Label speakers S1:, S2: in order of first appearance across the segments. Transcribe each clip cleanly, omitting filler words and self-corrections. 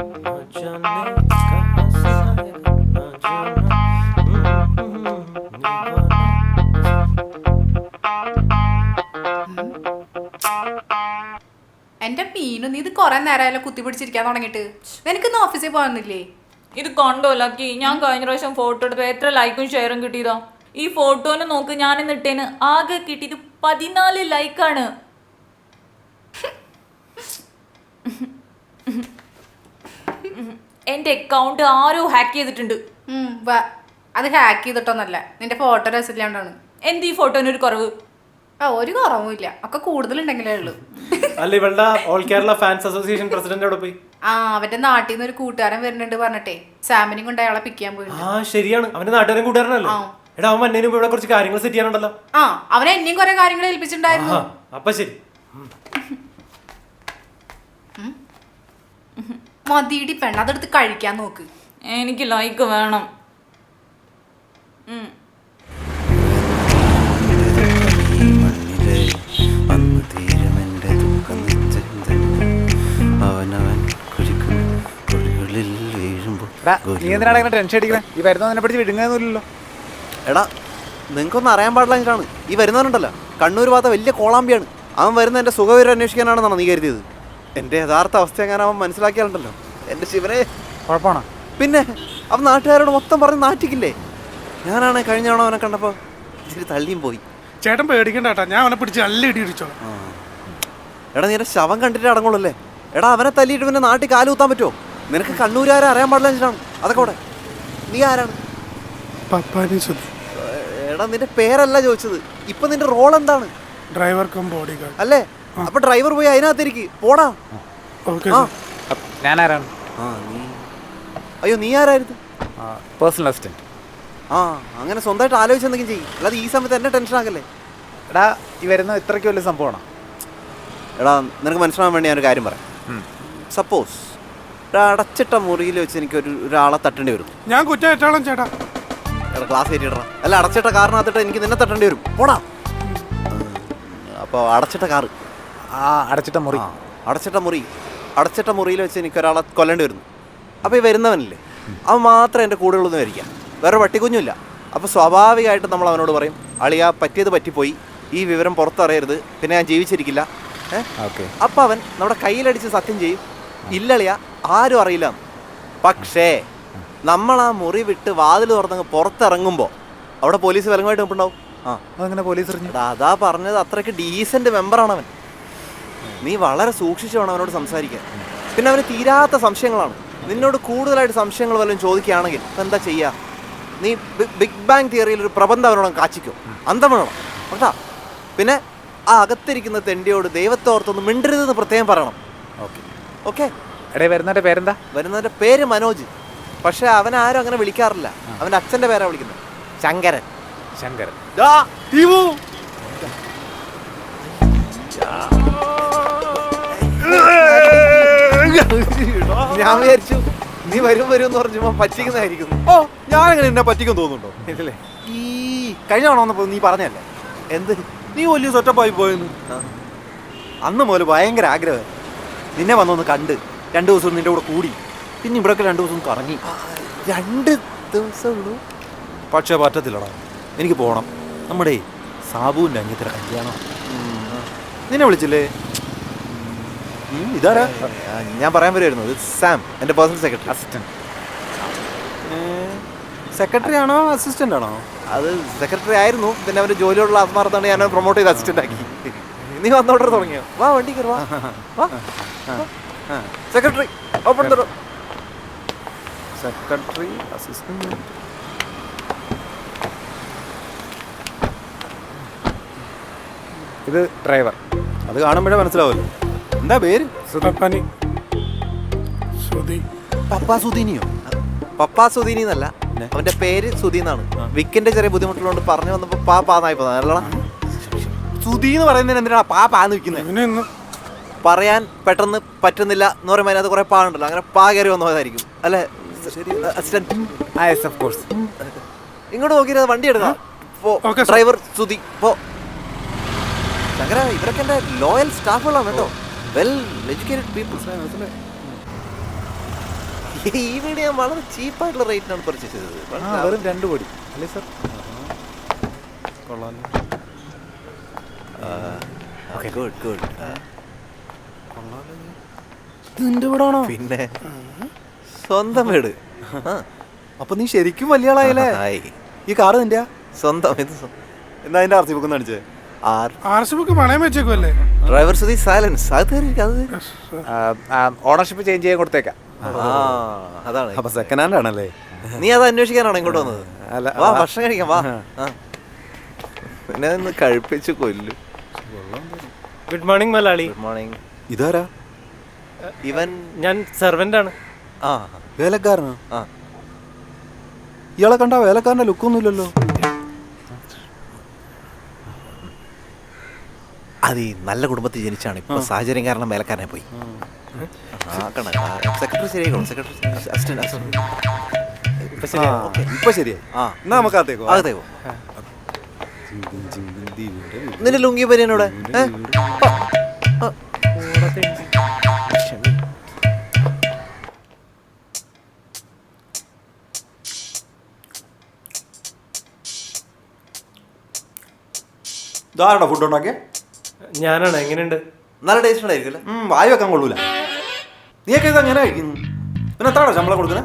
S1: എന്റെ മീനു, നീ ഇത് കൊറേ നേരമായാലും കുത്തി പിടിച്ചിരിക്കാൻ തുടങ്ങിയിട്ട്. നിനക്കിന്ന് ഓഫീസിൽ പോകാനില്ലേ?
S2: ഇത് കണ്ടോ ലക്കി, ഞാൻ കഴിഞ്ഞ പ്രാവശ്യം ഫോട്ടോ എടുത്ത് എത്ര ലൈക്കും ഷെയറും കിട്ടിയതാ. ഈ ഫോട്ടോനെ നോക്ക്, ഞാൻ ഇട്ടേന് ആകെ കിട്ടിയിട്ട് 14 ലൈക്കാണ്. എന്റെ അക്കൗണ്ട് ആരോ ഹാക്ക് ചെയ്തിട്ടുണ്ട്.
S1: അത് ഹാക്ക് ചെയ്തിട്ടൊന്നല്ല, നിന്റെ ഫോട്ടോ രസമില്ലാണ്ടാണ്.
S2: എന്ത് ഈ ഫോട്ടോന് ഒരു കുറവ്?
S1: ഒരു കുറവുമില്ല, ഒക്കെ കൂടുതലുണ്ടെങ്കിലേ ഉള്ളൂ.
S3: അല്ല, ഇവളുടെ all Kerala fans association president അവിടെ പോയി.
S1: അവന്റെ നാട്ടിൽ നിന്ന് ഒരു കൂട്ടുകാരൻ വരുന്നുണ്ട് പറഞ്ഞിട്ടേ സാമിനും കൊണ്ട് അയാളെ പിക്ക് ചെയ്യാൻ പോയി.
S3: ശരിയാണ്, അവന്റെ നാട്ടുകാരൻ കൂട്ടുകാരനല്ലോ. എടാ, അവൻ വന്നതിന് ഇവിടെ കുറച്ച് കാര്യങ്ങൾ സെറ്റ് ചെയ്യാനുണ്ടല്ലോ.
S1: അവനെ എന്നെയും കുറെ കാര്യങ്ങൾ ഏൽപ്പിച്ചിട്ടുണ്ടായിരുന്നു.
S3: അപ്പൊ ശരി,
S1: മതിയിടി പെണ്ണ, അതെടുത്ത് കഴിക്കാൻ നോക്ക്.
S2: എനിക്ക് ലൈക്ക് വേണം.
S4: നീ എന്തിനാണ് അങ്ങനെ ടെൻഷൻ അടിക്കണേ? ഈ വരുന്നതിനെ പിടിച്ച് വിടുങ്ങുന്നില്ലല്ലോ.
S5: എടാ, നിങ്ങൾക്കൊന്നും അറിയാൻ പാടില്ലാഞ്ഞിട്ടാണ്. ഈ വരുന്നവനുണ്ടല്ലോ, കണ്ണൂർ ഭാഗത്ത് വലിയ കോളാമ്പിയാണ്. അവൻ വരുന്ന എൻ്റെ സുഖവിവരം അന്വേഷിക്കാനാണെന്നാണ് നീ കരുതിയത്. എൻ്റെ യഥാർത്ഥ അവസ്ഥ എങ്ങനെ അവൻ മനസ്സിലാക്കിയാലുണ്ടല്ലോ, എൻ്റെ ശിവനെ
S4: കുഴപ്പമാണോ?
S5: പിന്നെ അവൻ നാട്ടുകാരോട് മൊത്തം പറഞ്ഞ് നാറ്റിക്കില്ലേ. ഞാനാണെ കഴിഞ്ഞ തവണ അവനെ കണ്ടപ്പോൾ ഇച്ചിരി തള്ളിയും പോയി.
S6: ചേട്ടൻ പേടിക്കണ്ട കേട്ടാ, ഞാൻ അവനെ പിടിച്ച് നല്ല ഇടി ഇടിച്ചോളാം.
S5: എടാ, നീ എൻ്റെ ശവം കണ്ടിട്ട് അടങ്ങുള്ളല്ലേ. എടാ, അവനെ തല്ലിയിട്ട് പിന്നെ നാട്ടിൽ കാലുകുത്താൻ പറ്റുമോ? നിനക്ക് കണ്ണൂരുകാരെ അറിയാൻ പാടില്ലാഞ്ഞിട്ടാണ് അതൊക്കെ. അവിടെ നീ ആരാണ്? എടാ, നിന്റെ പേരല്ല ചോദിച്ചത്, ഇപ്പൊ നിന്റെ റോൾ എന്താണ്?
S6: ഡ്രൈവർ കം ബോഡി ഗാർഡ്
S5: അല്ലേ? അപ്പൊ ഡ്രൈവർ പോയി അതിനകത്തിരിക്ക്, പോടാ.
S4: ഞാൻ ആരാണ്?
S5: അയ്യോ, നീ ആരായിരുന്നു?
S4: Personal assistant.
S5: അങ്ങനെ സ്വന്തമായിട്ട് ആലോചിച്ചെന്തെങ്കിലും ചെയ്യും, അല്ലാതെ ഈ സമയത്ത് എന്നെ ടെൻഷൻ ആക്കല്ലേ.
S4: എടാ, ഈ വരുന്ന ഇത്രയ്ക്ക് വലിയ സംഭവമാണോ?
S5: എടാ, നിനക്ക് മനസ്സിലാവാൻ വേണ്ടി ഞാനൊരു കാര്യം പറയാം. സപ്പോസ് അടച്ചിട്ട മുറിയിൽ വെച്ച് എനിക്ക് ഒരാളെ തട്ടേണ്ടി വരും.
S6: ഞാൻ കുറ്റേറ്റാളം ചേട്ടാ.
S5: എടാ, ക്ലാസ് കയറ്റിയിടാ. അല്ല, അടച്ചിട്ട കാറിനകത്തിട്ട് എനിക്ക് നിന്നെ തട്ടേണ്ടി വരും, പോടാ. അപ്പോൾ അടച്ചിട്ട കാറ്,
S4: അടച്ചിട്ട മുറി,
S5: അടച്ചിട്ട മുറിയിൽ വെച്ച് എനിക്ക് ഒരാളെ കൊല്ലേണ്ടി വരുന്നു. അപ്പോൾ ഈ വരുന്നവനില്ലേ, അവൻ മാത്രമേ എൻ്റെ കൂടെ ഉള്ളൂന്ന് വരിക, വേറെ പട്ടിക്കുഞ്ഞില്ല. അപ്പോൾ സ്വാഭാവികമായിട്ട് നമ്മൾ അവനോട് പറയും, അളിയാ പറ്റിയത് പറ്റിപ്പോയി, ഈ വിവരം പുറത്തറിയരുത്, പിന്നെ ഞാൻ ജീവിച്ചിരിക്കില്ല. അപ്പം അവൻ നമ്മുടെ കയ്യിലടിച്ച് സത്യം ചെയ്യും, ഇല്ലളിയാ ആരും അറിയില്ല. പക്ഷേ നമ്മൾ ആ മുറി വിട്ട് വാതിൽ തുറന്നങ്ങ് പുറത്തിറങ്ങുമ്പോൾ അവിടെ പോലീസ് വിലങ്ങുമായിട്ട് നിൽപ്പുണ്ടാവും.
S4: അതങ്ങനെ പോലീസ് അറിഞ്ഞു?
S5: അതാ പറഞ്ഞത്, അത്രയ്ക്ക് ഡീസൻറ്റ് മെമ്പറാണ് അവൻ. നീ വളരെ സൂക്ഷിച്ചു വേണം അവനോട് സംസാരിക്കാൻ. പിന്നെ അവന് തീരാത്ത സംശയങ്ങളാണ്. നിന്നോട് കൂടുതലായിട്ട് സംശയങ്ങൾ വല്ലതും ചോദിക്കുകയാണെങ്കിൽ എന്താ ചെയ്യുക? നീ ബിഗ് ബാങ് തിയറിയിൽ ഒരു പ്രബന്ധം അവനോട് കാച്ചിക്കോ, അന്തം വേണം കേട്ടാ. പിന്നെ ആ അകത്തിരിക്കുന്ന തെണ്ടിയോട് ദൈവത്തോർത്തൊന്ന് മിണ്ടരുതെന്ന് പ്രത്യേകം പറയണം. ഓക്കെ.
S4: എടേ, വരുന്നവൻ്റെ പേരെന്താ?
S5: വരുന്നവൻ്റെ പേര് മനോജ്. പക്ഷെ അവനാരും അങ്ങനെ വിളിക്കാറില്ല, അവൻ്റെ അച്ഛൻ്റെ പേരാണ് വിളിക്കുന്നത്, ശങ്കരൻ. ഞാൻ വിചാരിച്ചു നീ വരും എന്ന് പറഞ്ഞപ്പോ പറ്റിക്കുന്നതായിരിക്കും.
S4: ഞാനങ്ങനെ എന്നെ പറ്റിക്കും തോന്നുന്നുണ്ടോ?
S5: ഇല്ലേ,
S4: ഈ കഴിഞ്ഞ തവണ വന്നപ്പോൾ നീ പറഞ്ഞല്ലേ
S5: എന്ത്
S4: നീ വലിയ സെറ്റപ്പായി പോയെന്ന്. അന്ന് മുതൽ ഭയങ്കര ആഗ്രഹം നിന്നെ വന്നൊന്ന് കണ്ട് 2 ദിവസം നിന്റെ കൂടെ കൂടി, പിന്നെ ഇവിടെയൊക്കെ 2 ദിവസം കറങ്ങി.
S5: 2 ദിവസമുള്ളൂ.
S4: പക്ഷെ പറ്റത്തില്ലടാ, എനിക്ക് പോകണം. നമ്മുടെ സാബുവിൻ്റെ അനിയത്തിൻ്റെ കല്യാണം. നിന്നെ വിളിച്ചില്ലേ? ഇതാരാ?
S5: ഞാൻ പറയാൻ വരുമായിരുന്നു, ഇത് സാം, എൻ്റെ പേഴ്സണൽ സെക്രട്ടറി.
S4: അസിസ്റ്റന്റ്. സെക്രട്ടറി ആണോ അസിസ്റ്റന്റ് ആണോ?
S5: അത് സെക്രട്ടറി ആയിരുന്നു, പിന്നെ അവൻ്റെ ജോലിയോടുള്ള ആത്മാർത്ഥമാണ് ഞാൻ പ്രൊമോട്ട് ചെയ്ത് അസിസ്റ്റന്റ് ആക്കി. നീ വന്നോട്ട് തുടങ്ങിയോ? വാ, വണ്ടി കയറി വാ. സെക്രട്ടറി ഓപ്പൺ തരോ.
S4: Secretary, assistant. ഇത് ഡ്രൈവർ. അത് കാണുമ്പോഴേ മനസ്സിലാവുമല്ലോ. എന്താ പേര്?
S5: പപ്പാ സുധീനിയോ? പപ്പാ സുധീനി എന്നല്ല, അവന്റെ പേര് സുധി എന്നാണ്. വിക്കിന്റെ ചെറിയ ബുദ്ധിമുട്ടുള്ളതുകൊണ്ട് പറഞ്ഞു വന്നപ്പോ പാന്നായി പോന്നല്ലടാ.
S4: സുധി എന്ന് പറയുന്നതിന് എന്തിനാണ് പാന്ന് വെക്കുന്നത്?
S5: പറയാൻ പെട്ടെന്ന് പറ്റുന്നില്ല എന്ന് പറയുമ്പോൾ അതിനകത്ത് കുറെ പാടുണ്ടല്ലോ, അങ്ങനെ കയറി വന്നു പോയതായിരിക്കും അല്ലേ? ഇങ്ങോട്ട് നോക്കിയത് വണ്ടി എടുക്കാം. ഡ്രൈവർ സുധി പോ. ശങ്കര, ഇവരൊക്കെ എൻ്റെ ലോയൽ സ്റ്റാഫുകളാണ് കേട്ടോ, വെൽ എഡ്യൂക്കേറ്റഡ് പീപ്പിൾസ്. ഈ വീട് ഞാൻ വളരെ ചീപ്പായിട്ടുള്ള റേറ്റിനാണ് പർച്ചേസ് ചെയ്തത്.
S4: വെറും 2 കോടി അല്ലേ സാർ? കൊള്ളാം.
S5: Good good.
S4: നിന്റെ വീടാണോ?
S5: പിന്നെ സ്വന്തം വീട്.
S4: അപ്പൊ നീ ശരിക്കും വലിയ ആളായല്ലേ?
S5: ആയി.
S4: ഈ കാറ് നിന്റെ?
S5: സ്വന്തം ഇത്
S4: എന്നാ അതിന്റെ RC ബുക്ക് കാണിച്ചേ.
S6: RC ബുക്ക് പണയം വെച്ചേക്കുമല്ലേ?
S5: Driver Sudhi silence. അത് തരും.
S4: ഓണർഷിപ്പ് ചേഞ്ച് ചെയ്യാൻ കൊടുത്തേക്കാം.
S5: അതാണ്.
S4: അപ്പൊ സെക്കൻഡ് ഹാൻഡ് ആണല്ലേ?
S5: നീ അത് അന്വേഷിക്കാനാണോ ഇങ്ങോട്ട് വന്നത്?
S4: അല്ല,
S5: വാ ഭക്ഷണം കഴിക്കാം വാ. പിന്നെ ഒന്ന് കഴിപ്പിച്ച് കൊല്ലു.
S3: Good morning Malayali.
S5: Good morning.
S4: ഇതാരാ?
S5: ഇവൻ
S3: ഞാൻ സെർവൻ്റ് ആണ്.
S5: ആ
S4: വേലക്കാരനോ?
S5: ആ
S4: ഇയാളെ കണ്ട വേലക്കാരന്റെ ലുക്കൊന്നുമില്ലല്ലോ.
S5: അത് ഈ നല്ല കുടുംബത്തിൽ ജനിച്ചാണ്. ഇപ്പൊ സാഹചര്യം കാരണം മേലക്കാരനെ പോയി. സെക്രട്ടറി ശരിയായിക്കോളും. Secretary assistant.
S4: ഇപ്പൊ ശരിയായി.
S5: ആ
S4: എന്നാ നമുക്ക് അകത്തേക്കോ?
S5: അകത്തേക്കോ. നിന്റെ ലുങ്കി പരിയനോടെ
S4: ഇതാരാ ഫുഡ് ഉണ്ടാക്കിയ?
S3: ഞാനാണ്. എങ്ങനെയുണ്ട്?
S5: നല്ല ടേസ്റ്റ് ഉണ്ടായിരിക്കും.
S4: വായി വെക്കാൻ കൊള്ളൂല. നീയൊക്കെ ഇത് അങ്ങനെ കഴിക്കുന്നു? പിന്നെ എത്രയാണോ ശമ്പളം കൊടുക്കണേ?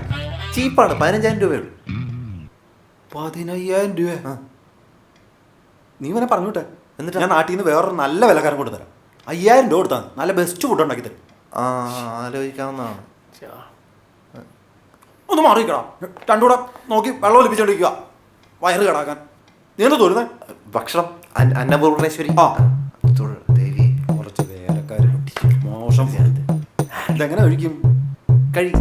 S5: ചീപ്പാണ്. 15,000 രൂപയുള്ളൂ.
S4: 15,000 രൂപ? നീ ഇവനെ പറഞ്ഞോട്ടെ.
S5: എന്നിട്ട്
S4: ഞാൻ നാട്ടിൽ നിന്ന് വേറൊരു നല്ല വിലക്കാരൻ കൊടുത്തു തരാം. 5,000 രൂപ കൊടുത്താൽ നല്ല ബെസ്റ്റ് ഫുഡ് ഉണ്ടാക്കി തരും.
S5: ആലോചിക്കാവുന്നതാണ്.
S4: ഒന്ന് മാറിക്കണം. രണ്ടുകൂടെ നോക്കി വെള്ളം ഒലിപ്പിച്ചോണ്ടിരിക്കുക. വയറ് കിടാക്കാൻ. നീ എന്താ തോന്നുന്നേ?
S5: ഭക്ഷണം അന്നപൂർണേശ്വരി.
S4: ആ
S5: ദേവി
S4: കുറച്ച് വേലക്കാർ മോശം. ഇതെങ്ങനെ കഴിക്കും?
S5: കഴി.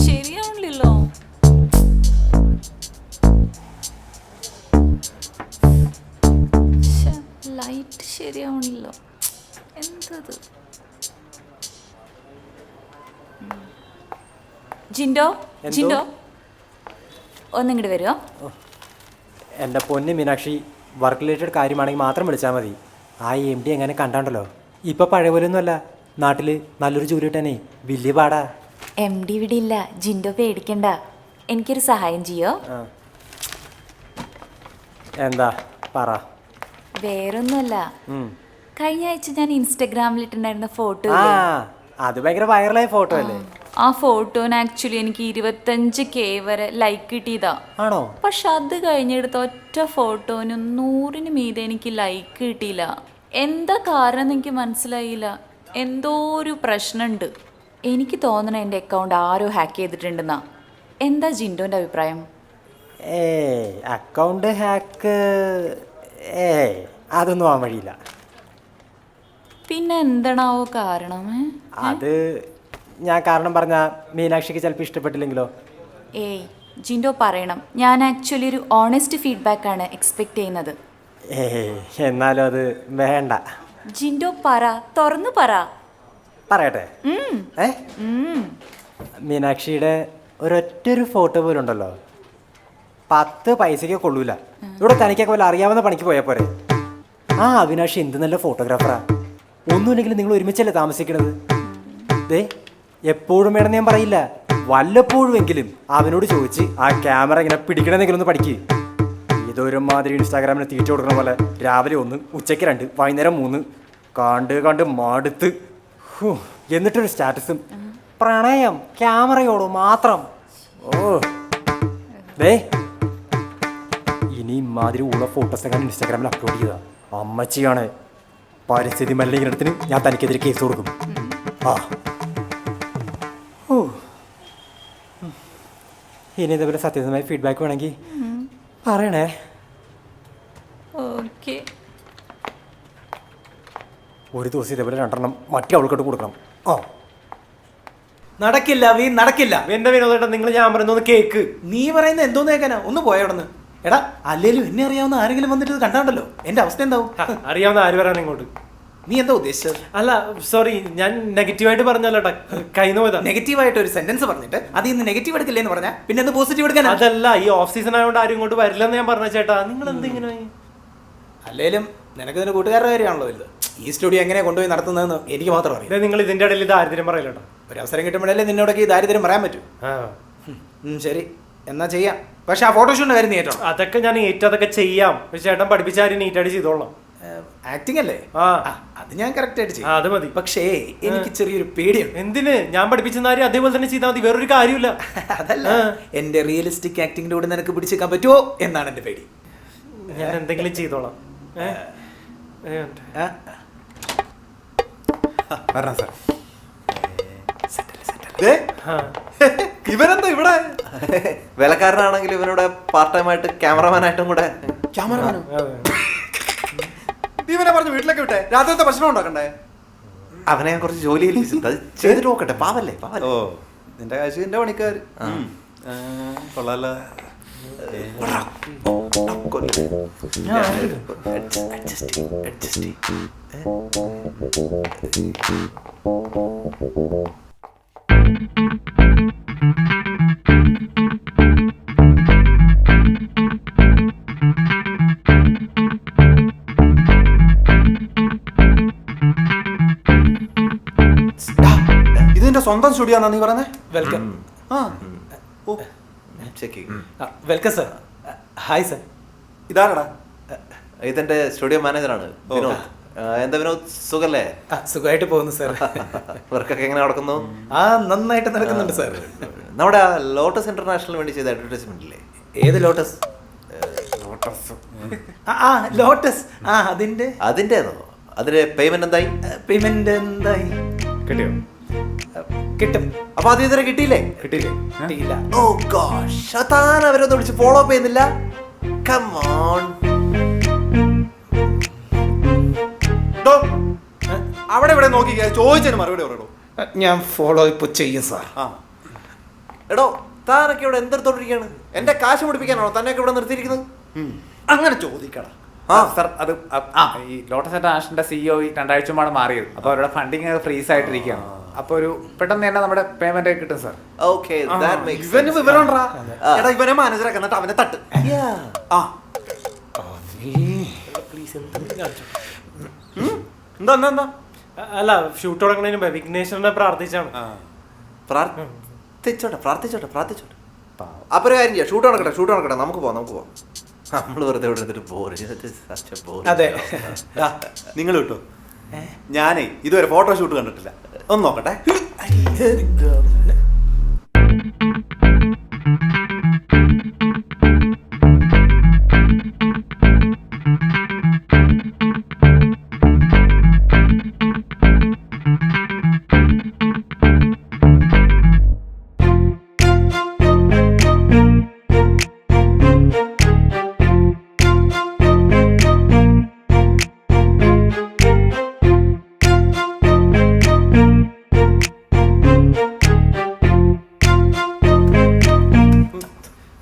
S2: ശരിയാവണില്ലല്ലോ. ലൈറ്റ് ശരിയാവണില്ലോ. എന്തത്? ജിൻഡോ ജിൻഡോ ഒന്നിങ്ങോട്ട് വരുമോ?
S7: എൻ്റെ പൊന്ന് മീനാക്ഷി, വർക്ക് റിലേറ്റഡ് കാര്യമാണെങ്കിൽ മാത്രം വിളിച്ചാൽ മതി. ആ MD എങ്ങനെ കണ്ടാണ്ടല്ലോ. ഇപ്പം പഴയ പോലെയൊന്നുമല്ല. നാട്ടിൽ നല്ലൊരു ജോലി കിട്ടാനേ വലിയ പാടാ.
S8: MD ഇവിടെ ഇല്ല. ജിൻഡോ പേടിക്കണ്ട. എനിക്കൊരു സഹായം ചെയ്യോ?
S7: എന്താ പറ.
S8: വേറൊന്നുമല്ല, കഴിഞ്ഞ ആഴ്ച ഞാൻ ഇൻസ്റ്റഗ്രാമിൽ ഇട്ടുണ്ടായിരുന്ന ഫോട്ടോ
S7: ആ അത് ഭയങ്കര വൈറലായ ഫോട്ടോ അല്ലേ?
S2: ആ ഫോട്ടോന് ആക്ച്വലി എനിക്ക് 25K വരെ ലൈക്ക് കിട്ടിയതാ.
S7: ആണോ?
S2: പക്ഷെ അത് കഴിഞ്ഞെടുത്ത ഒറ്റ ഫോട്ടോന് 100ന് മീതെ എനിക്ക് ലൈക്ക് കിട്ടിയില്ല. എന്താ കാരണം എനിക്ക് മനസ്സിലായില്ല. എന്തോ ഒരു പ്രശ്നമുണ്ട്.
S8: എനിക്ക് തോന്നണ എൻ്റെ അക്കൗണ്ട് ആരോ ഹാക്ക് ചെയ്തിട്ടുണ്ടെന്നാ. എന്താ ജിൻഡോൻ്റെ അഭിപ്രായം?
S7: അക്കൗണ്ട് ഹാക്ക് അതൊന്നും ആവാൻ വഴിയില്ല.
S2: പിന്നെ എന്താണാവോ കാരണം?
S7: അത് ഞാൻ കാരണം പറഞ്ഞാൽ മീനാക്ഷിക്ക് ചിലപ്പോൾ ഇഷ്ടപ്പെട്ടില്ലെങ്കിലോ?
S8: ഏയ് ജിൻഡോ പറയണം. ഞാൻ ആക്ച്വലി ഒരു ഓണസ്റ്റ് ഫീഡ്ബാക്കാണ് എക്സ്പെക്റ്റ് ചെയ്യുന്നത്.
S7: എന്നാലും അത് വേണ്ട.
S8: ജിൻഡോ പറ, തുറന്നു പറ.
S7: പറയട്ടെ? മീനാക്ഷിയുടെ ഒരൊറ്റൊരു ഫോട്ടോ പോലും ഉണ്ടല്ലോ, 10 പൈസയ്ക്ക് കൊള്ളൂല. ഇവിടെ തനിക്കൊക്കെ വല്ല അറിയാവുന്ന പണിക്ക് പോയാൽ പോരെ. ആ അവിനാഷി എന്ത് നല്ല ഫോട്ടോഗ്രാഫറാ. ഒന്നുമില്ലെങ്കിൽ നിങ്ങൾ ഒരുമിച്ചല്ലേ താമസിക്കണത്? ദേ എപ്പോഴും വേണമെന്ന് ഞാൻ പറയില്ല, വല്ലപ്പോഴും എങ്കിലും അവനോട് ചോദിച്ച് ആ ക്യാമറ ഇങ്ങനെ പിടിക്കണമെന്നെങ്കിലും ഒന്ന് പഠിക്ക്. ഇതൊരു മാതിരി ഇൻസ്റ്റാഗ്രാമിന് തീറ്റ കൊടുക്കണ പോലെ രാവിലെ 1, ഉച്ചയ്ക്ക് 2, വൈകുന്നേരം 3 കണ്ട് മടുത്ത്. എന്നിട്ടൊരു സ്റ്റാറ്റസും പ്രണയം ക്യാമറയോട് മാത്രം. ഓ ദേ ഇനി ഇമാതിരി ഉള്ള ഫോട്ടോസൊക്കെ ഇൻസ്റ്റാഗ്രാമിൽ അപ്ലോഡ് ചെയ്താ അമ്മച്ചിയാണ് പരിസ്ഥിതി മലിനീകരണത്തിന് ഞാൻ തനിക്കെതിരെ കേസ് കൊടുക്കും. ആ ഇനി ഇതേപോലെ സത്യസന്ധമായ ഫീഡ്ബാക്ക് വേണമെങ്കിൽ പറയണേ.
S2: ഓക്കെ.
S7: ഒരു ദിവസം ഇതേപോലെ 2 മറ്റേ അവൾക്കോട്ട് കൊടുക്കണം. ആ
S3: നടക്കില്ല വീ, നടക്കില്ല. എന്റെ വിനോദേട്ടാ, നിങ്ങൾ ഞാൻ പറയുന്ന കേക്ക്.
S9: നീ പറയുന്നത് എന്തോന്ന് കേൾക്കാനാ? ഒന്ന് പോയ അവിടെ നിന്ന്. എടാ അല്ലേലും എന്നെ അറിയാവുന്ന ആരെങ്കിലും വന്നിട്ട് ഇത് കണ്ടാണ്ടല്ലോ എന്റെ അവസ്ഥ എന്താവും?
S3: അറിയാവുന്ന ആര് വരാൻ ഇങ്ങോട്ട്?
S9: നീ എന്താ ഉദ്ദേശിച്ചത്?
S3: അല്ല സോറി, ഞാൻ നെഗറ്റീവായിട്ട് പറഞ്ഞല്ലോട്ടാ, കയ്യിൽ പോയതാ.
S9: നെഗറ്റീവായിട്ട് ഒരു സെന്റൻസ് പറഞ്ഞിട്ട് അത് ഇന്ന് നെഗറ്റീവ് എടുക്കില്ലേന്ന് പറഞ്ഞാൽ പിന്നെ എന്ത് പോസിറ്റീവ് എടുക്കാനാ?
S3: അതല്ല, ഈ ഓഫ് സീസൺ ആയതുകൊണ്ട് ആരും ഇങ്ങോട്ട് വരില്ലെന്ന് ഞാൻ പറഞ്ഞ ചേട്ടാ. നിങ്ങൾ എന്തിങ്ങനെ?
S9: അല്ലേലും നിനക്ക് ഇതിന്റെ കൂട്ടുകാരുടെ കാര്യമാണല്ലോ വലുത്. ഈ സ്റ്റുഡിയോ എങ്ങനെ കൊണ്ടുപോയി നടത്തുന്നതെന്ന് എനിക്ക് മാത്രം അറിയാം.
S3: നിങ്ങൾ ഇതിന്റെ ഇടയിൽ ദാരിദ്ര്യം പറയല്ലോട്ടാ.
S9: ഒരു അവസരം കിട്ടുമ്പോഴല്ലേ നിന്നോടൊക്കെ ഈ ദാരിദ്ര്യം പറയാൻ പറ്റൂ.
S3: ആ,
S9: ശരി എന്നാ ചെയ്യാം. പക്ഷെ ആ ഫോട്ടോഷൂട്ടിന്റെ കാര്യം നീ ഏറ്റോ?
S3: അതൊക്കെ ഞാൻ അതൊക്കെ ചെയ്യാം. പക്ഷെ ചേട്ടൻ പഠിപ്പിച്ച ആരും നീറ്റായിട്ട് ചെയ്തോളാം.
S9: ആക്ടിംഗ് അല്ലേ?
S3: ആ,
S9: അത് ഞാൻ കറക്റ്റ് ആയിട്ട്
S3: ആ,
S9: ചെയ്യും.
S3: അത് മതി.
S9: പക്ഷേ എനിക്ക് ചെറിയൊരു പേടിയുണ്ട്.
S3: എന്തിന്? ഞാൻ പഠിപ്പിച്ചെന്ന കാര്യം അതേപോലെ തന്നെ ചെയ്താൽ മതി, വേറൊരു കാര്യമില്ല.
S9: അതല്ല, എന്റെ റിയലിസ്റ്റിക് ആക്ടിങ്ങിന്റെ കൂടെ നിനക്ക് പിടിച്ചേക്കാൻ പറ്റുമോ എന്നാണ് എന്റെ പേടി.
S3: ഞാൻ എന്തെങ്കിലും ചെയ്തോളാം.
S9: പറഞ്ഞ സാർ.
S4: ഇവനെന്താ ഇവിടെ? വിലക്കാരനാണെങ്കിൽ ഇവനോട് പാർട്ട് ടൈം ആയിട്ട് ക്യാമറമാനായിട്ടും കൂടെ.
S9: ക്യാമറമാനോ?
S4: ഇവനെ പറഞ്ഞ് വീട്ടിലേക്ക് വിട്ടെ, രാത്രിത്തെ ഭക്ഷണം ഉണ്ടാക്കണ്ടേ? അവനെ ഞാൻ കുറച്ച് ജോലി ഏൽപ്പിച്ചിട്ടുണ്ട്, അത് ചെയ്തിട്ട് നോക്കട്ടെ. പാവല്ലേ പാവല്ലേ. ഓ, നിന്റെ കാശ് നിന്റെ പണിക്കാർ. കൊള്ളാലോ. ഇതിന്റെ സ്വന്തം സ്റ്റുഡിയോ ആണോ നീ പറഞ്ഞേ?
S9: Welcome. Welcome sir. Hi sir.
S4: ഇതാണടാ, ഇതെന്റെ സ്റ്റുഡിയോ മാനേജറാണ് വിനോദ്. എന്താ വിനോദ്, സുഖല്ലേ?
S9: സുഖമായിട്ട് പോകുന്നു സാർ.
S4: വർക്കൊക്കെ എങ്ങനെ നടക്കുന്നു?
S9: നന്നായിട്ട് നടക്കുന്നുണ്ട് സാർ.
S4: നമ്മുടെ ലോട്ടസ് ഇന്റർനാഷണലിന് വേണ്ടി ചെയ്ത അഡ്വർടൈസ്മെന്റ് ഇല്ലേ?
S9: ഏത് ലോട്ടസ്? ലോട്ടസ്.
S4: അതിന്റേതോ? അതിന്റെ പേയ്മെന്റ് എന്തായി?
S9: പേയ്മെന്റ് എന്തായി?
S3: കിട്ടിയോ?
S9: കിട്ടും.
S4: അപ്പൊ അത് ഇതുവരെ കിട്ടിയില്ലേ?
S9: കിട്ടിയില്ല.
S4: ഓ ഗോഷ്, താൻ അവരൊന്നും വിളിച്ച് ഫോളോ അപ്പ് ചെയ്യുന്നില്ല. Come on. അവിടെ ഇവിടെ നോക്കി ചോദിച്ചതിന് മറുപടി പറയണോ?
S9: ഞാൻ ഫോളോ ഇപ്പൊ ചെയ്യും സാർ.
S4: എടോ, താനൊക്കെ ഇവിടെ എന്തെടുത്തോണ്ടിരിക്കുകയാണ്? എന്റെ കാശ് മുടിപ്പിക്കാനാണോ തന്നെയൊക്കെ ഇവിടെ നിർത്തിയിരിക്കുന്നത്? അങ്ങനെ ചോദിക്കണം.
S10: സാർ, അത് ഈ ലോട്ടസ് ഇന്റർനാഷണലിന്റെ CEO 2 ആഴ്ച മുമ്പാണ് മാറിയത്. അപ്പോൾ അവരുടെ ഫണ്ടിങ് ഫ്രീസ് ആയിട്ടിരിക്കുകയാണ്. അപ്പോൾ ഒരു പെട്ടെന്ന് തന്നെ നമ്മുടെ പേയ്മെന്റ് കിട്ടും sir.
S4: Okay, that makes sense. ഇവന് വിവരമുണ്ടാ? എടാ, ഇവനെ മാനേജറാക്കി എന്നിട്ട് അവനെ തട്ട്. എന്താ?
S3: അല്ല, ഷൂട്ട് തുടങ്ങുന്നതിന് മുമ്പ് വിഘ്നേശ്വരനെ പ്രാർത്ഥിച്ചാണ്.
S4: പ്രാർത്ഥിച്ചോട്ടെ. അപ്പൊ ഒരു കാര്യം ചെയ്യാം, ഷൂട്ട് നടക്കട്ടെ. നമുക്ക് പോവാം. നമ്മൾ വെറുതെ ഇവിടെ ഇരുന്നിട്ട് ബോർ.
S9: അതെ.
S4: നിങ്ങൾ കിട്ടോ? ഞാനേ ഇതുവരെ ഫോട്ടോഷൂട്ട് കണ്ടിട്ടില്ല, ഒന്ന് നോക്കട്ടെ.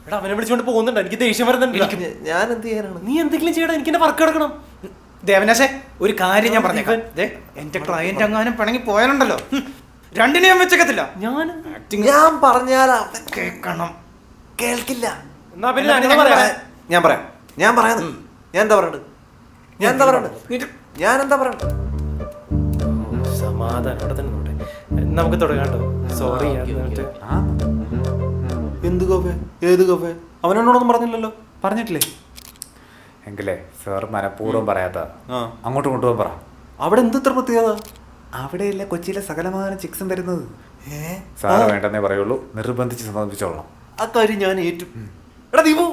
S3: എടാ, അവനെ വിളിച്ചോണ്ട് പോകുന്നുണ്ട്, എനിക്ക് ദേഷ്യം വരുന്നുണ്ട്.
S4: ഞാൻ എന്ത് ചെയ്യാനാണ്?
S3: നീ എന്തെങ്കിലും ചെയ്യണം, എനിക്ക് എന്റെ വർക്ക് എടുക്കണം.
S9: ദേവനാശേ, ഒരു കാര്യം ഞാൻ പറഞ്ഞേക്കാം. എന്റെ ക്ലയന്റ് അങ്ങാനും പിണങ്ങി പോയാലുണ്ടല്ലോ, രണ്ടിനെ ഞാൻ വെച്ചേക്കത്തില്ല.
S4: ഞാൻ പറഞ്ഞാൽ
S9: കേൾക്കണം.
S4: കേൾക്കില്ല.
S3: എന്നാ പിന്നെ ഞാനിത് പറയാം.
S4: ഞാൻ പറയാം. ഞാൻ എന്താ പറയണ്ടത്?
S3: സമാധാനം, അവിടെ തന്നെ നോട്ടെ. നമുക്ക് തുടങ്ങാട്ടോ. സോറി.
S4: എന്ത് കഫേ? ഏത് കഫേ? അവനോടൊന്നും പറഞ്ഞില്ലല്ലോ.
S10: പറഞ്ഞിട്ടില്ലേ? എങ്കിലേ സാർ മനഃപൂർവ്വം പറയാത്ത അങ്ങോട്ടും ഇങ്ങോട്ടും പറ.
S4: അവിടെ എന്ത് ഇത്ര പ്രത്യേകത?
S10: അവിടെയല്ല കൊച്ചിയിലെ സകലമായ ചിക്സും വരുന്നത്. സാറ് വേണ്ടെന്നേ പറയുള്ളൂ, നിർബന്ധിച്ച് സമ്മതിപ്പിച്ചോളാം.
S4: ആ കാര്യം ഞാൻ ഏറ്റു. എടാ ദീപു,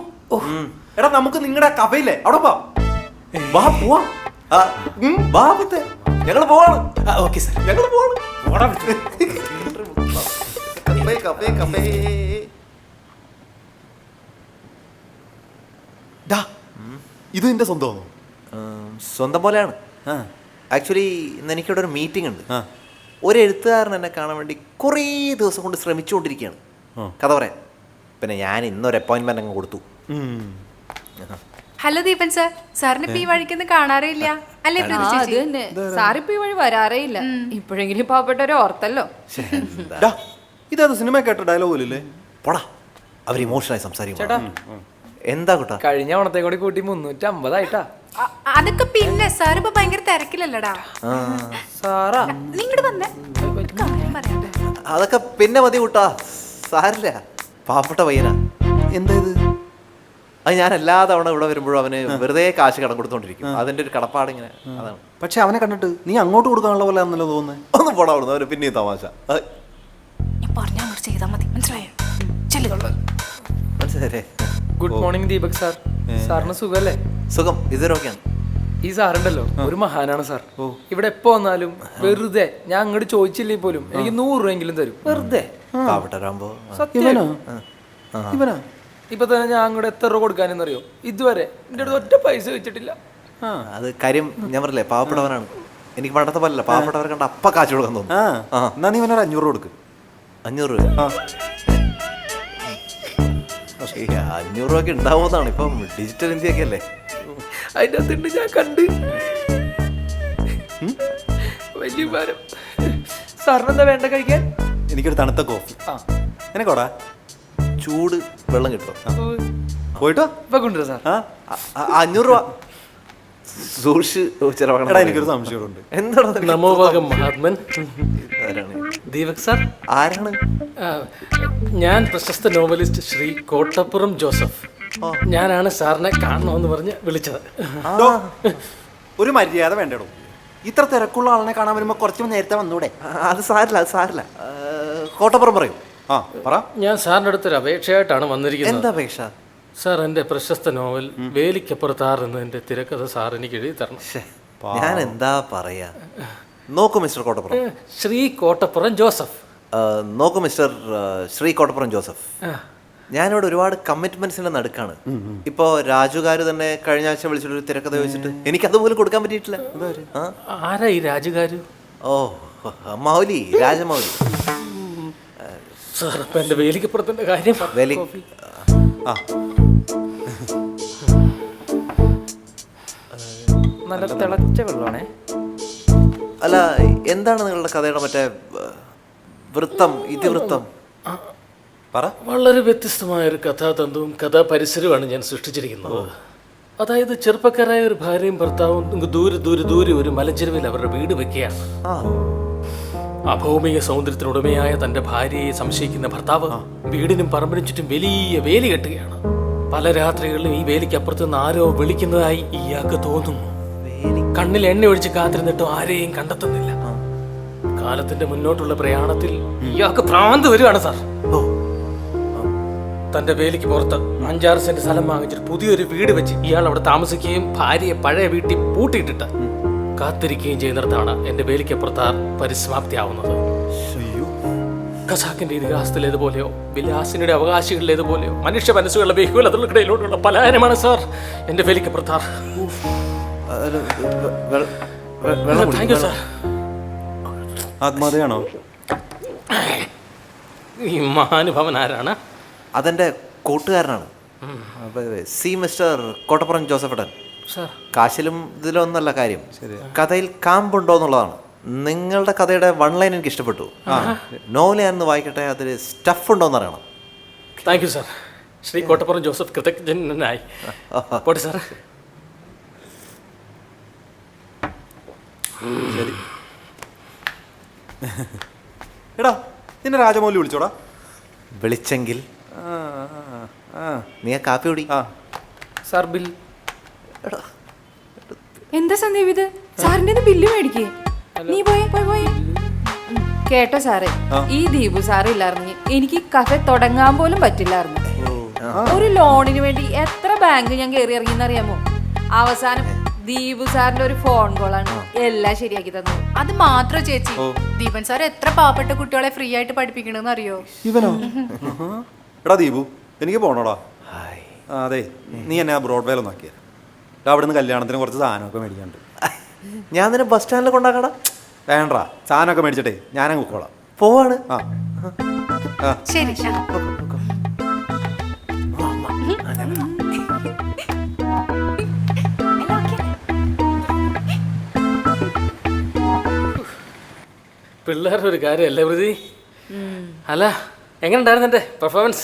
S4: എടാ നമുക്ക് നിങ്ങളുടെ കഫയില്ലേ അവിടെ പോവാം. ഞങ്ങള് പോവാണ്.
S9: ഓക്കെ സാർ,
S4: ഞങ്ങള് പോവാണ്. ഇത് നിന്റെ സ്വന്തമാണോ? സ്വന്തം പോലെയാണ്. ആക്ച്വലി ഇന്ന് എനിക്കിവിടെ ഒരു മീറ്റിംഗ് ഉണ്ട്. ഒരു എഴുത്തുകാരൻ എന്നെ കാണാൻ വേണ്ടി കുറേ ദിവസം കൊണ്ട് ശ്രമിച്ചുകൊണ്ടിരിക്കുകയാണ് കഥ പറയാൻ. പിന്നെ ഞാൻ ഇന്നൊരു അപ്പോയിൻമെന്റ് അങ്ങ് കൊടുത്തു.
S1: ഹലോ ദീപൻ സാർ, സാറിന് ഇപ്പൊ ഈ വഴിക്കൊന്നും കാണാറേ ഇല്ല അല്ലേ പ്രീതി
S8: അത്
S1: ചേച്ചി?
S8: തന്നെ സാറിപ്പോ ഈ വഴി വരാറേ ഇല്ല. ഇപ്പോഴെങ്കിലും പാവപ്പെട്ടവരെ ഓർത്തല്ലോ.
S5: ഇതത് സിനിമ കേട്ട ഡയലോഗ് പോലില്ലേ?
S4: പോടാ, അവർ ഇമോഷണലായി സംസാരിക്കും. എന്താ കുട്ടാ?
S9: കഴിഞ്ഞ ഓണത്തെ കൂടി കൂട്ടി 350 ആയിട്ടാ.
S1: അതൊക്കെ പിന്നെ സാർ ഇപ്പൊ ഭയങ്കര തിരക്കില്ലല്ലടാ.
S9: സാറാ
S1: നിങ്ങട് വന്നേ, ഒരു കാര്യം പറയാം.
S4: അതൊക്കെ പിന്നെ മതി കൂട്ടാ, സാരില്ല. പാവപ്പെട്ട പയ്യനാ.
S5: എന്താ ഇത്?
S4: അത് ഞാൻ എല്ലാ തവണ ഇവിടെ വരുമ്പോഴും അവന് വെറുതെ കാശ് കടം കൊടുത്തോണ്ടിരിക്കും. അതിന്റെ ഒരു കടപ്പാട് ഇങ്ങനെ. അതാണ്.
S5: പക്ഷെ അവനെ കണ്ടിട്ട് നീ അങ്ങോട്ട് കൊടുക്കാനുള്ള പോലെ ആണെന്നല്ലോ തോന്നുന്നത്.
S4: ഒന്ന് പോടാ അവിടുന്ന്, അവന് പിന്നെയും തമാശ.
S1: നീ പറഞ്ഞാ അങ്ങോട്ട് ചെയ്താൽ മതി, മനസ്സിലായോ? ചെല്ലുക.
S4: മനസ്സിലായേ?
S9: Good morning Deepak sir. സാറിന് സുഖല്ലേ?
S4: സുഖം, ഇതൊരൊക്കെയാണ്.
S9: ഈ സാറുണ്ടല്ലോ ഒരു മഹാനാണ് സാർ. ഇവിടെ എപ്പോ വന്നാലും വെറുതെ ഞാൻ അങ്ങോട്ട് ചോദിച്ചില്ലേ പോലും എനിക്ക് 100 രൂപയെങ്കിലും തരും. വെറുതെ.
S4: പാവപ്പെട്ടവരാകുമ്പോ
S9: സത്യം. ഇവനാ ഇപ്പൊ തന്നെ ഞാൻ അങ്ങോട്ട് എത്ര രൂപ കൊടുക്കാനെന്നറിയോ? ഇതുവരെ എന്റെ അടുത്ത് ഒറ്റ പൈസ വെച്ചിട്ടില്ല.
S4: അത് കാര്യം ഞാൻ പറഞ്ഞില്ലേ, പാവപ്പെട്ടവനാണ്. എനിക്ക് പണ്ടത്തെ പോലല്ല, പാവപ്പെട്ടവരെ കണ്ട അപ്പ കാശ് കൊടുക്കാൻ തോന്നുന്നു.
S5: എന്നാ നീ ഇവനൊരു 500 കൊടുക്ക്.
S4: 500 രൂപ? 500 രൂപ ഒക്കെ ഉണ്ടാവുന്നതാണ്. ഇപ്പം ഡിജിറ്റൽ ഇന്ത്യ ഒക്കെ അല്ലേ.
S9: അതിന്റെ അകത്തുണ്ട്, ഞാൻ കണ്ട്. വലിയ ഭാരം. സാറിനെന്താ വേണ്ട കഴിക്കാൻ?
S5: എനിക്കൊരു തണുത്ത കോഫി. എനക്കോടാ
S4: ചൂട് വെള്ളം കിട്ടും.
S5: പോയിട്ടോ
S9: ഇപ്പൊ കൊണ്ടുവരാം സാർ.
S4: 500 രൂപ സൂക്ഷിച്ച് ചെലവാക്കണം.
S5: എടാ എനിക്കൊരു സംശയമുണ്ട്.
S4: എന്താണ്?
S11: നമോഭാഗം മഹാത്മൻ.
S4: ആരാണ്?
S11: ദീപക് സാർ.
S4: ആരാണ്?
S11: ഞാൻ പ്രശസ്ത നോവലിസ്റ്റ് ശ്രീ കോട്ടപ്പുറം ജോസഫ്. ഞാനാണ് സാറിനെ കാണണമെന്ന് പറഞ്ഞ് വിളിച്ചത്.
S5: ഒരു മര്യാദ വേണ്ടടോ. ഇത്ര തിരക്കുള്ള ആളിനെ കാണാൻ വരുമ്പോ കുറച്ച് നേരത്തെ വന്നൂടെ?
S4: അത് സാരില്ല, അത് സാരില്ല. കോട്ടപ്പുറം പറയൂ.
S11: പറ. ഞാൻ സാറിൻ്റെ അടുത്തൊരു അപേക്ഷയായിട്ടാണ് വന്നിരിക്കുന്നത്.
S4: എന്താ അപേക്ഷ?
S11: സാർ എൻ്റെ പ്രശസ്ത നോവൽ വേലിക്കപ്പുറത്താർ എന്നതിൻ്റെ തിരക്കഥ സാർ എനിക്ക് എഴുതി തരണം.
S4: ഞാൻ എന്താ പറയാ? നോക്കൂ മിസ്റ്റർ കോട്ടപ്പുറം.
S11: ശ്രീ കോട്ടപ്പുറം ജോസഫ്.
S4: നോക്കൂ മിസ്റ്റർ ശ്രീ കോട്ടപ്പുറം ജോസഫ്, ഞാനിവിടെ ഒരുപാട് കമ്മിറ്റ്മെന്റ്സിന്റെ നടുക്കാണ്. ഇപ്പോ രാജുകാര് തന്നെ കഴിഞ്ഞ ആഴ്ച വിളിച്ചിട്ടൊരു തിരക്കഥ ചോദിച്ചിട്ട് എനിക്ക് അതുപോലും കൊടുക്കാൻ പറ്റിയിട്ടില്ല.
S11: ആരാ ഈ രാജുകാര്?
S4: ഓ, മൗലി, രാജമൗലി.
S11: സാർ ഇപ്പൊ എന്റെ വേലിക്കപ്പുറത്തിന്റെ കാര്യം.
S4: വേലി
S9: നല്ല തിളച്ച വെള്ളമാണേ.
S4: അല്ല, എന്താണ് നിങ്ങളുടെ കഥയുടെ മറ്റേ വൃത്തം, ഇതിവൃത്തം?
S11: വളരെ വ്യത്യസ്തമായ ഒരു കഥാതന്തുവും കഥാപരിസരവുമാണ് ഞാൻ സൃഷ്ടിച്ചിരിക്കുന്നത്. അതായത് ചെറുപ്പക്കാരായ ഒരു ഭാര്യയും ഭർത്താവും ദൂരെ ദൂരെ ദൂരെ ഒരു മലഞ്ചെരുവിൽ അവരുടെ വീട് വെക്കുകയാണ്. അഭൗമിക സൗന്ദര്യത്തിനുടമയായ തന്റെ ഭാര്യയെ സംശയിക്കുന്ന ഭർത്താവ് വീടിനും പറമ്പിനും ചുറ്റും വലിയ വേലി കെട്ടുകയാണ്. പല രാത്രികളിലും ഈ വേലിക്കപ്പുറത്ത് നിന്ന് ആരോ വിളിക്കുന്നതായി ഇയാൾക്ക് തോന്നുന്നു. കണ്ണിൽ എണ്ണ ഒഴിച്ച് കാത്തിരുന്നിട്ടും ആരെയും കണ്ടെത്തുന്നില്ല. കാലത്തിന്റെ മുന്നോട്ടുള്ള പ്രയാണത്തിൽ ഇയാൾക്ക് ഭ്രാന്ത് വരുവാണ് സാർ. തന്റെ വേലിക്ക് പുറത്ത് 5-6 സെന്റ് സ്ഥലം വാങ്ങിച്ചിട്ട് പുതിയൊരു വീട് വെച്ച് ഇയാൾ അവിടെ താമസിക്കുകയും ഭാര്യയെ പഴയ വീട്ടിൽ പൂട്ടിയിട്ടിട്ട് കാത്തിരിക്കുകയും ചെയ്യുന്നിടത്താണ് എന്റെ വേലിക്കപ്പുറത്താർ പരിസമാപ്തിയാവുന്നത്. ഖസാക്കിന്റെ ഇതിഹാസത്തിലേതുപോലെയോ വിലാസിനിയുടെ അവകാശികളിലേതുപോലെയോ മനുഷ്യ മനസ്സുകളുടെ ബഹുലതകൾക്കിടയിലൂടെയുള്ള പലായനമാണ് സാർ എന്റെ വേലിക്കപ്പുറത്താർ. Thank you sir.
S5: ആത്മഹത്യയാണോ?
S11: ഈ മഹാനുഭവൻ ആരാണ്?
S4: അതെന്റെ കൂട്ടുകാരനാണ്. സി മിസ്റ്റർ കോട്ടപ്പുറം ജോസഫേട്ടൻ. കാശിലും ഇതിലൊന്നല്ല കാര്യം, കഥയിൽ കാമ്പുണ്ടോ എന്നുള്ളതാണ്. നിങ്ങളുടെ കഥയുടെ 1 ലൈൻ എനിക്ക് ഇഷ്ടപ്പെട്ടു. നോവൽ ഞാനൊന്ന് വായിക്കട്ടെ, അതിൽ സ്റ്റഫ് ഉണ്ടോന്ന് അറിയണം.
S11: Thank you sir. Shri Kottappuram Joseph കൃതജ്ഞനായി. പോട്ടെ സാർ.
S5: ശരി. എടാ നിന്നെ രാജമൗലി വിളിച്ചോടാ?
S4: വിളിച്ചെങ്കിൽ നീ കാപ്പി കുടി.
S9: Sir bill.
S8: എന്താ സന്ദീപ് ഇത്? സാറിന്റെ ബില്ല് മേടിക്കേ? നീ പോയി പോയി പോയി. കേട്ടോ സാറേ, ഈ ദീപു സാറ് ഇല്ലായിരുന്നെങ്കിൽ എനിക്ക് കഫേ തുടങ്ങാൻ പോലും പറ്റില്ലായിരുന്നു. ഒരു ലോണിന് വേണ്ടി എത്ര ബാങ്ക് ഞാൻ കയറി ഇറങ്ങിയെന്നറിയാമോ? അവസാനം ദീപു സാറിന്റെ ഒരു ഫോൺ കോളാണ് എല്ലാം ശരിയാക്കി തന്നത്.
S1: അത് മാത്രം ചേച്ചി, ദീപൻ സാർ എത്ര പാവപ്പെട്ട കുട്ടികളെ ഫ്രീ ആയിട്ട് പഠിപ്പിക്കണെന്ന് അറിയോ?
S5: ഇവനോ? എടാ ദീപു, എനിക്ക് പോണോടാ. അതെ, നീ എന്നെ ആ ബ്രോഡ്വേലൊന്നും ആക്കിയത്. അവിടെ നിന്ന് കല്യാണത്തിന് കുറച്ച് സാധനമൊക്കെ മേടിക്കാണ്ട്.
S4: ഞാൻ നിന്നെ ബസ് സ്റ്റാൻഡിൽ കൊണ്ടാക്കടാ.
S5: വേണ്ട, സാധനമൊക്കെ മേടിച്ചിട്ടേ ഞാനും കുക്കോളാം.
S4: പോവാണ്.
S1: ശരി.
S11: പിള്ളേരുടെ ഒരു കാര്യമല്ലേ പ്രതി? അല്ല എങ്ങനെ ഉണ്ടായിരുന്നു എൻ്റെ പെർഫോമൻസ്?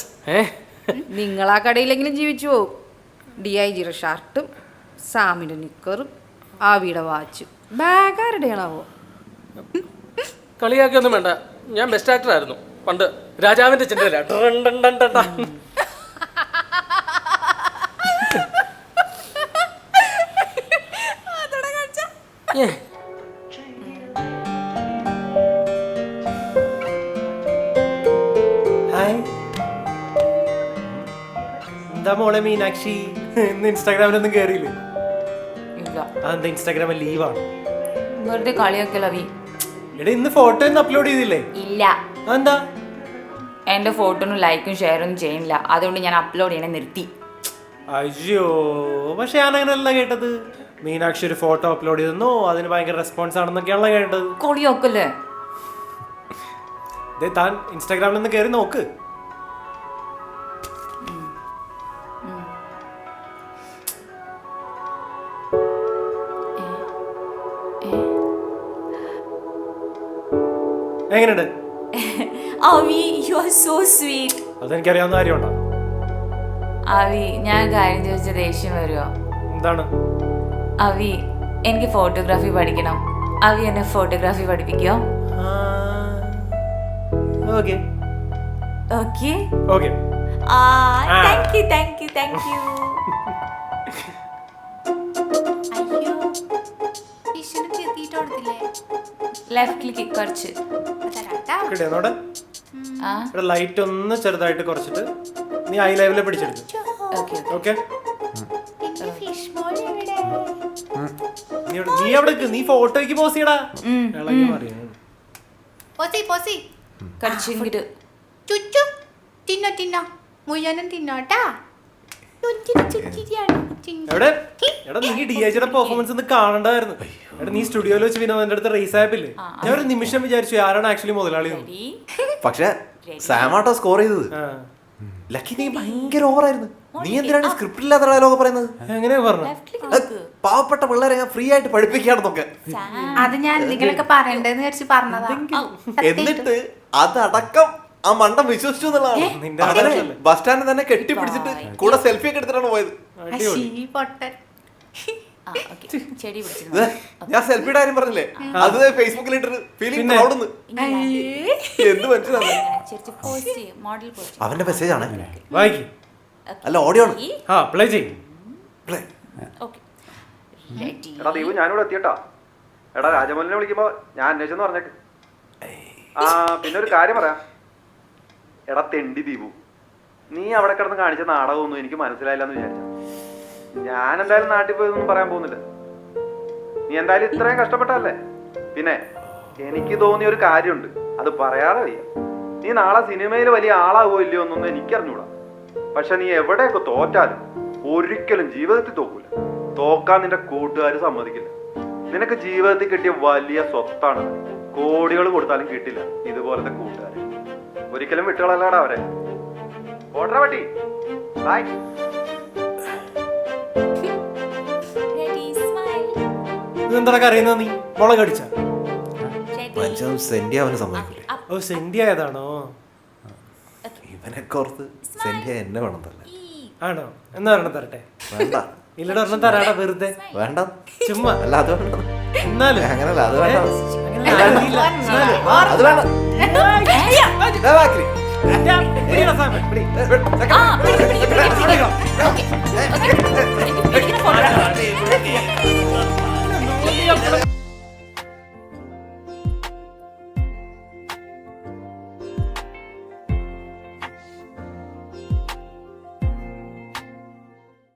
S8: നിങ്ങളാ കടയിലെങ്കിലും ജീവിച്ചു പോകും. DIGയുടെ ഷർട്ടും സാമിൻ്റെ നിക്കറും ആവിയുടെ വാച്ചും ബാഗ് ആരുടെയാണാവോ?
S11: കളിയാക്കൊന്നും വേണ്ട, ഞാൻ ബെസ്റ്റ് ആക്ടർ ആയിരുന്നു പണ്ട് രാജാവിന്റെ ചിന്തയില്ല.
S3: ഹായ്, എന്താ മോളെ മീനാക്ഷി, ഇന്ന് ഇൻസ്റ്റാഗ്രാമിലൊന്നും കേറിയില്ലേ?
S2: ഇല്ല,
S3: അതെന്താ ഇൻസ്റ്റാഗ്രാമിൽ ലീവാണ്?
S2: വെറുതെ കളിയാക്കലവി.
S3: എടാ ഇന്ന് ഫോട്ടോ ഒന്നും അപ്ലോഡ് ചെയ്തില്ലേ?
S2: ഇല്ല,
S3: അതെന്താ?
S2: എൻ്റെ ഫോട്ടോനും ലൈക്കും ഷെയറൊന്നും ചെയ്യില്ല, അതുകൊണ്ട് ഞാൻ അപ്ലോഡ് ചെയ്യണേ നിർത്തി.
S3: അയ്യോ, പക്ഷെ ഞാൻ അങ്ങനെയല്ല കേട്ടത്. മീനാക്ഷി ഒരു ഫോട്ടോ അപ്ലോഡ് ചെയ്തെന്നോ അതിന് ഭയങ്കര റെസ്പോൺസ് ആണെന്നൊക്കെയാണല്ലോ കേട്ടത്.
S2: കളിയാക്കല്ലേ?
S3: താൻ ഇൻസ്റ്റാഗ്രാമിൽ ഒന്ന് കയറി നോക്ക്. എങ്ങനെയുണ്ട്?
S2: അവി, യു ആർ സോ സ്വീറ്റ്.
S3: അതെനിക്കറിയാവുന്ന കാര്യമുണ്ടോ?
S2: അവി, ഞാൻ കാര്യം ചോദിച്ച ദേഷ്യം വരുമോ?
S3: എന്താണ്?
S2: അവി, എനിക്ക് ഫോട്ടോഗ്രാഫി പഠിക്കണം. അവി എന്നെ ഫോട്ടോഗ്രാഫി പഠിപ്പിക്കോ?
S3: Okay
S2: okay.
S3: Okay.
S2: Thank you thank you thank you.
S1: അയ്യോ, ഫിഷിന് തീറ്റ കൊടുത്തില്ലേ?
S2: ലെഫ്റ്റ് ക്ലിക്ക് കുറച്ച്.
S3: കിട്ടിയോടെ?
S2: ആ
S3: ഇവിടെ ലൈറ്റ് ഒന്ന് ചെറുതായിട്ട് കുറച്ചിട്ട് നീ ഐ ലെവലിൽ പിടിച്ചെടുക്കും.
S2: ഓക്കെ
S3: ഓക്കെ,
S1: ഫിഷ് മോൾ എവിടെ?
S3: നീ അവിടെ നിക്ക്, നീ ഫോട്ടോയ്ക്ക് പോസ് ചെയ്യടാ. ഇളകി മാറിയോ?
S1: പോസി പോസി
S2: കുറച്ച് ഇങ്ങോട്ട്.
S1: ചുച്ചു തിന്നോ തിന്നോ, മുയ്യാനും തിന്നോട്ടാ.
S3: എവിടെ? എടാ നീ DIGയുടെ പെർഫോമൻസ് ഒന്ന് കാണണ്ടായിരുന്നു. എടാ നീ സ്റ്റുഡിയോയിൽ വെച്ച് വിനോദന്റെ അടുത്ത് റേസ് ആയപ്പില്ലേ, ഞാൻ ഒരു നിമിഷം വിചാരിച്ചു ആരാണ് ആക്ച്വലി മുതലാളി.
S4: പക്ഷെ സാമാട്ടോ സ്കോർ ചെയ്തത്. ലക്കി, നീ ഭയങ്കര ഓവറായിരുന്നു. നീ എന്തിനാണ് സ്ക്രിപ്റ്റ് ഇല്ലാത്ത ഡയലോഗ് പറയുന്നത്?
S3: എങ്ങനെയാ പറഞ്ഞു?
S4: പാവപ്പെട്ട പിള്ളേരെ ഞാൻ ഫ്രീ ആയിട്ട് പഠിപ്പിക്കുകയാണെന്നൊക്കെ.
S1: അത് ഞാൻ എന്തെങ്കിലുമൊക്കെ പറയണ്ടെന്ന് വിചാരിച്ച് പറഞ്ഞതാ.
S4: എന്നിട്ട് അതടക്കം ആ മണ്ടം വിശ്വസിച്ചു എന്നുള്ളതാണ്. ബസ് സ്റ്റാൻഡിൽ തന്നെ കെട്ടിപ്പിടിച്ചിട്ട് കൂടെ സെൽഫി ഒക്കെ എടുത്തിട്ടാണ് പോയത്.
S1: പൊട്ടൻ.
S2: ചെടി
S4: ഇത് ഞാൻ സെൽഫിയുടെ കാര്യം പറഞ്ഞില്ലേ, അത് ഫേസ്ബുക്കിൽ ഇട്ടിട്ട് ഫീലിംഗ് പ്രൗഡ്. എന്ത് മനസ്സിലാണ്? അവന്റെ മെസ്സേജ് ആണ്.
S3: വായിക്ക്.
S4: അല്ല, ഓഡിയോ ആണ്.
S3: പ്ലേ ചെയ്യ്.
S5: എടാ ദീപു, ഞാനിവിടെ എത്തിയട്ടാ. എടാ രാജമോഹനെ വിളിക്കുമ്പോ ഞാൻ അന്വേഷിച്ചെന്ന് പറഞ്ഞേക്ക്. പിന്നെ ഒരു കാര്യം പറയാം. എടാ തെണ്ടി ദീപു, നീ അവിടെ കിടന്ന് കാണിച്ച നാടകമൊന്നും എനിക്ക് മനസ്സിലായില്ലെന്ന് വിചാരിച്ച. ഞാൻ എന്തായാലും നാട്ടിൽ പോയതൊന്നും പറയാൻ പോകുന്നില്ല. നീ എന്തായാലും ഇത്രയും കഷ്ടപ്പെട്ടല്ലേ. പിന്നെ എനിക്ക് തോന്നിയ ഒരു കാര്യമുണ്ട്, അത് പറയാതെ വയ്യ. നീ നാളെ സിനിമയിൽ വലിയ ആളാവോ ഇല്ലയോ എന്നൊന്നും എനിക്കറിഞ്ഞൂടാ. പക്ഷെ നീ എവിടെയൊക്കെ തോറ്റാലും ഒരിക്കലും ജീവിതത്തിൽ തോക്കൂല. തോക്കാൻ നിന്റെ കൂട്ടുകാർ സമ്മതിക്കില്ല. നിനക്ക് ജീവിതത്തിൽ കിട്ടിയ വലിയ സ്വത്താണ്. കോടികൾ കൊടുത്താലും കിട്ടില്ല ഇതുപോലത്തെ കൂട്ടുകാർ. ഒരിക്കലും വിട്ടുകളല്ലാടാ അവരെ. ഓർഡർ പറ്റി. ബൈ.
S3: ഇതെന്താ അറിയുന്നത്? നീ മുളക് അടിച്ച
S4: മനുഷ്യൻ സെന്റി അവന് സമ്മതിക്കില്ലേ?
S3: ഓ, സെന്റി ആയതാണോ?
S4: ഇവനൊക്കെ ഓർത്ത് സെന്റി എന്നെ വേണം തന്നെ.
S3: ആണോ? എന്നാ ഒരെണ്ണം തരട്ടെ?
S4: വേണ്ട.
S3: ഇല്ലട, ഒരെണ്ണം തരാടാ വെറുതെ.
S4: വേണ്ട,
S3: ചുമ്മാ.
S4: അല്ല അത് വേണ്ട.
S3: എന്നാലും
S4: അങ്ങനല്ല, അത് വേണ്ട.
S3: അത്
S4: വേണ്ട.
S2: ആ